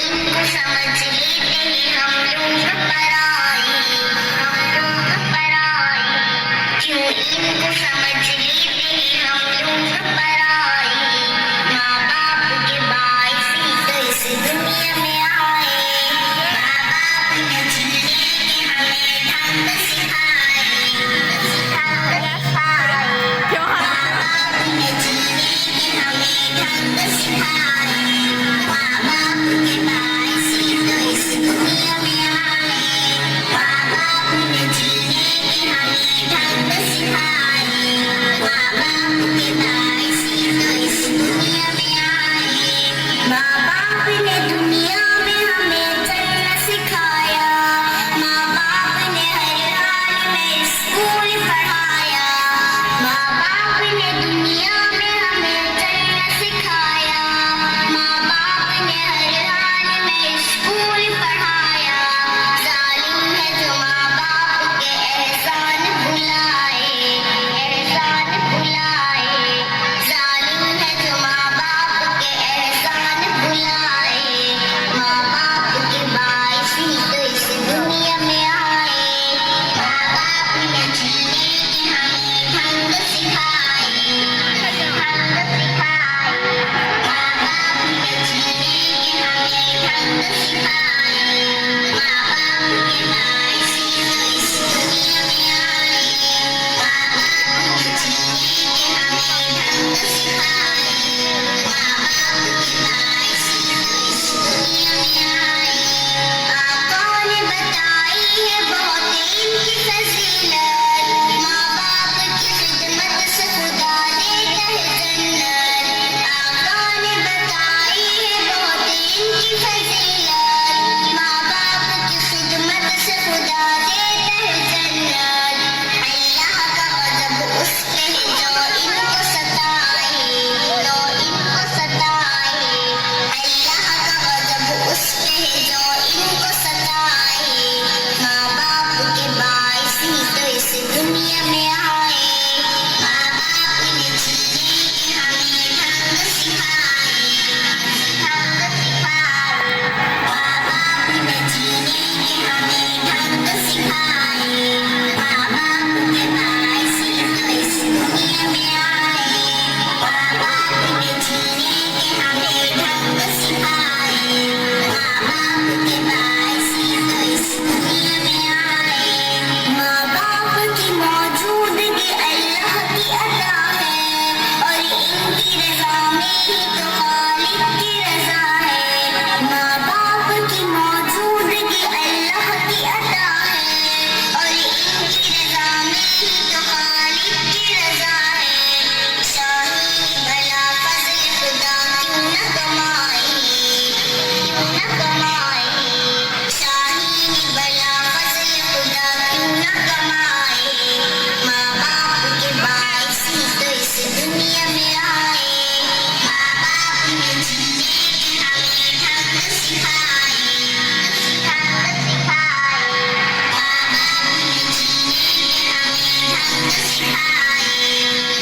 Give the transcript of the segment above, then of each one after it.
इनको समझ लेते हैं हम लोग पराई, क्यों इनको समझ लेते हैं हम लोग पराई। माँ बाप के बाइस ही तो इस दुनिया में आए, माँ बाप ने जीने के हमें ढंग सिखाए, माँ बाप ने जीने के हमें ढंग सिखाए। माँ बाप के बाइस ही तो इस दुनिया में आए, माँ बाप ने जीने के हमें ढंग सिखाए। माँ बाप के बाइस ही तो इस दुनिया में आए। माँ बाप ने दुनिया में हमें चलना सिखाया, माँ बाप ने हर हाल में स्कूल पढ़ाया। माँ बाप ने दुनिया में हमें चलना सिखाया, माँ बाप ने हर हाल में स्कूल पढ़ाया। जालिम है जो माँ बाप के एहसान भुलाए, एहसान भुलाए। जालिम है जो माँ बाप के एहसान भुलाए। माँ बाप के बाइस ही तो इस दुनिया में आए, माँ बाप ने जीने के हमें ढंग सिखाए, ढंग सिखाए। माँ बाप ने जीने के हमें ढंग सिखाए। माँ बाप के बाइस ही तो इस दुनिया में आए, माँ बाप ने जीने के हमें ढंग सिखाए। माँ बाप के बाइस ही तो इस दुनिया में आए। आका ने बताई है बहुत इनकी फजीलत, माँ बाप की खिदमत से खुदा देता है जन्नत। आका ने बताई है बहुत इनकी फजीलत, माँ बाप की खिदमत से खुदा देता है जन्नत। अल्लाह का गज़ब उस पे है जो इनको सताए, जो इनको सताए। अल्लाह का गज़ब उस पे है जो इनको सताए। माँ बाप के बाइस ही तो इस दुनिया में आए, माँ बाप ने जीने के हमें ढंग सिखाए, ढंग सिखाए। माँ बाप ने जीने के हमें ढंग सिखाए। माँ बाप के बाइस ही तो इस दुनिया में आए, माँ बाप ने जीने के हमें ढंग सिखाए। माँ बाप के बाइस ही तो इस दुनिया में आए। माँ बाप की मौजूदगी अल्लाह की अता है, और इनकी रज़ा में ही तो खालिक की रज़ा है। माँ बाप की मौजूदगी अल्लाह की अता है, और इनकी रज़ा में ही तो खालिक की रज़ा है। शाहीन भला फज़ल खुदा क्यों न कमाए, क्यों न कमाए। शाहीन भला फज़ल खुदा क्यों न कमाए। माँ बाप के बाइस ही तो इस दुनिया में आए, माँ बाप ने जीने के हमें ढंग सिखाए, ढंग सिखाए। माँ बाप ने जीने के हमें ढंग सिखाए।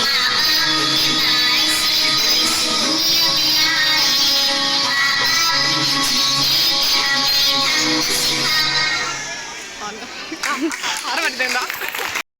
माँ बाप के बाइस ही तो इस दुनिया में आए, माँ बाप ने जीने के हमें ढंग सिखाए। आरा